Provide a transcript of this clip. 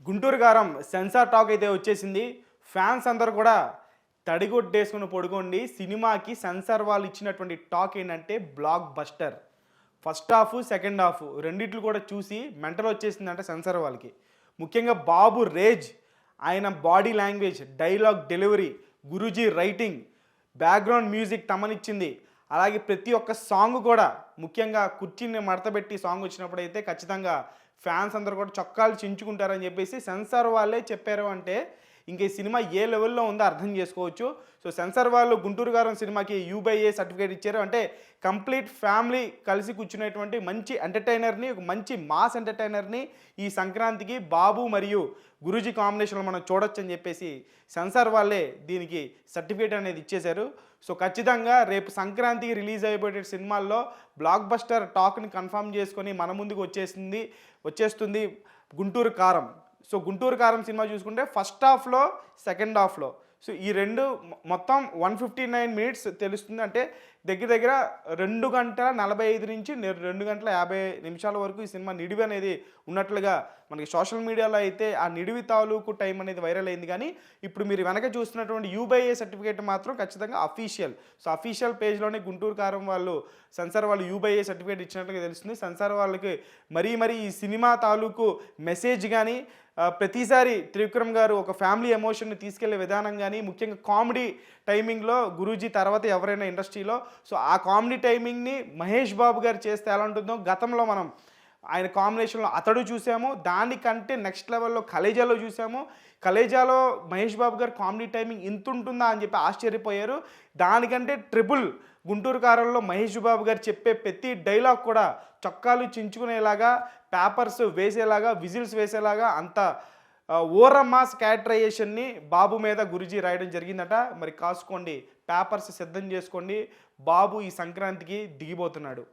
గుంటూరు కారం censor talk అయితే వచ్చేసింది. ఫ్యాన్స్ అందరూ కూడా తడిగొడ్డేసుకుని పడుకోండి. సినిమాకి సెన్సార్ వాళ్ళు ఇచ్చినటువంటి టాక్ ఏంటంటే blockbuster. First half, second half రెండిట్లు కూడా చూసి మెంటల్ వచ్చేసిందంట సెన్సార్ వాళ్ళకి. ముఖ్యంగా బాబు రేజ్, ఆయన body language, dialogue delivery, Guruji writing, background music తమనిచ్చింది. అలాగే ప్రతి ఒక్క సాంగ్ కూడా, ముఖ్యంగా కుర్చీని మడతబెట్టి సాంగ్ వచ్చినప్పుడైతే ఖచ్చితంగా ఫ్యాన్స్ అందరూ కూడా చొక్కాలు చించుకుంటారని చెప్పేసి సెన్సార్ వాళ్ళే చెప్పారు. అంటే ఇంక ఈ సినిమా ఏ లెవెల్లో ఉందో అర్థం చేసుకోవచ్చు. సో సెన్సార్ వాళ్ళు గుంటూరు గారం సినిమాకి యూ/ఏ సర్టిఫికేట్ ఇచ్చారు. అంటే కంప్లీట్ ఫ్యామిలీ కలిసి కూర్చునేటువంటి మంచి ఎంటర్టైనర్ని, ఒక మంచి మాస్ ఎంటర్టైనర్ని ఈ సంక్రాంతికి బాబు మరియు గురూజీ కాంబినేషన్లో మనం చూడొచ్చు అని చెప్పేసి సెన్సార్ వాళ్ళే దీనికి సర్టిఫికేట్ అనేది ఇచ్చేశారు. సో ఖచ్చితంగా రేపు సంక్రాంతికి రిలీజ్ అయిపోయే సినిమాల్లో బ్లాక్ బస్టర్ టాక్ని కన్ఫర్మ్ చేసుకొని మన ముందుకు వచ్చేస్తుంది గుంటూరు కారం. సో గుంటూరు కారం సినిమా చూసుకుంటే ఫస్ట్ హాఫ్లో, సెకండ్ హాఫ్లో సో ఈ రెండు మొత్తం 159 మినిట్స్ తెలుస్తుంది. అంటే దగ్గర దగ్గర 2 గంటల 45 నుంచి 2 గంటల 50 నిమిషాల వరకు ఈ సినిమా నిడివి అనేది ఉన్నట్లుగా మనకి సోషల్ మీడియాలో అయితే ఆ నిడివి తాలూకు టైం అనేది వైరల్ అయింది. కానీ ఇప్పుడు మీరు వెనక చూస్తున్నటువంటి యూ/ఏ సర్టిఫికేట్ మాత్రం ఖచ్చితంగా అఫీషియల్. సో అఫీషియల్ పేజ్లోనే గుంటూరు కారం వాళ్ళు సెన్సార్ వాళ్ళు యూ/ఏ సర్టిఫికేట్ ఇచ్చినట్లుగా తెలుస్తుంది. సెన్సార్ వాళ్ళకి మరీ ఈ సినిమా తాలూకు మెసేజ్ కానీ, ప్రతిసారి త్రివిక్రమ్ గారు ఒక ఫ్యామిలీ ఎమోషన్ని తీసుకెళ్లే విధానం కానీ, ముఖ్యంగా కామెడీ టైమింగ్లో గురూజీ తర్వాత ఎవరైనా ఇండస్ట్రీలో సో ఆ కామెడీ టైమింగ్ని మహేష్ బాబు గారు చేస్తే ఎలా ఉంటుందో గతంలో మనం ఆయన కాంబినేషన్లో అతడు చూసాము. దానికంటే నెక్స్ట్ లెవెల్లో కలేజాలో చూసాము. కలేజాలో మహేష్ బాబు గారు కామెడీ టైమింగ్ ఇంత ఉంటుందా అని చెప్పి ఆశ్చర్యపోయారు. దానికంటే ట్రిపుల్ గుంటూరు కారంలో మహేష్ బాబు గారు చెప్పే ప్రతి డైలాగ్ కూడా చొక్కాలు చించుకునేలాగా, పేపర్స్ వేసేలాగా, విజిల్స్ వేసేలాగా అంత ఓర మాస్ క్యారెక్టరైజేషన్ని బాబు మీద గురూజీ రాయడం జరిగిందట. మరి కాసుకోండి, పేపర్స్ సిద్ధం చేసుకోండి. బాబు ఈ సంక్రాంతికి దిగిపోతున్నాడు.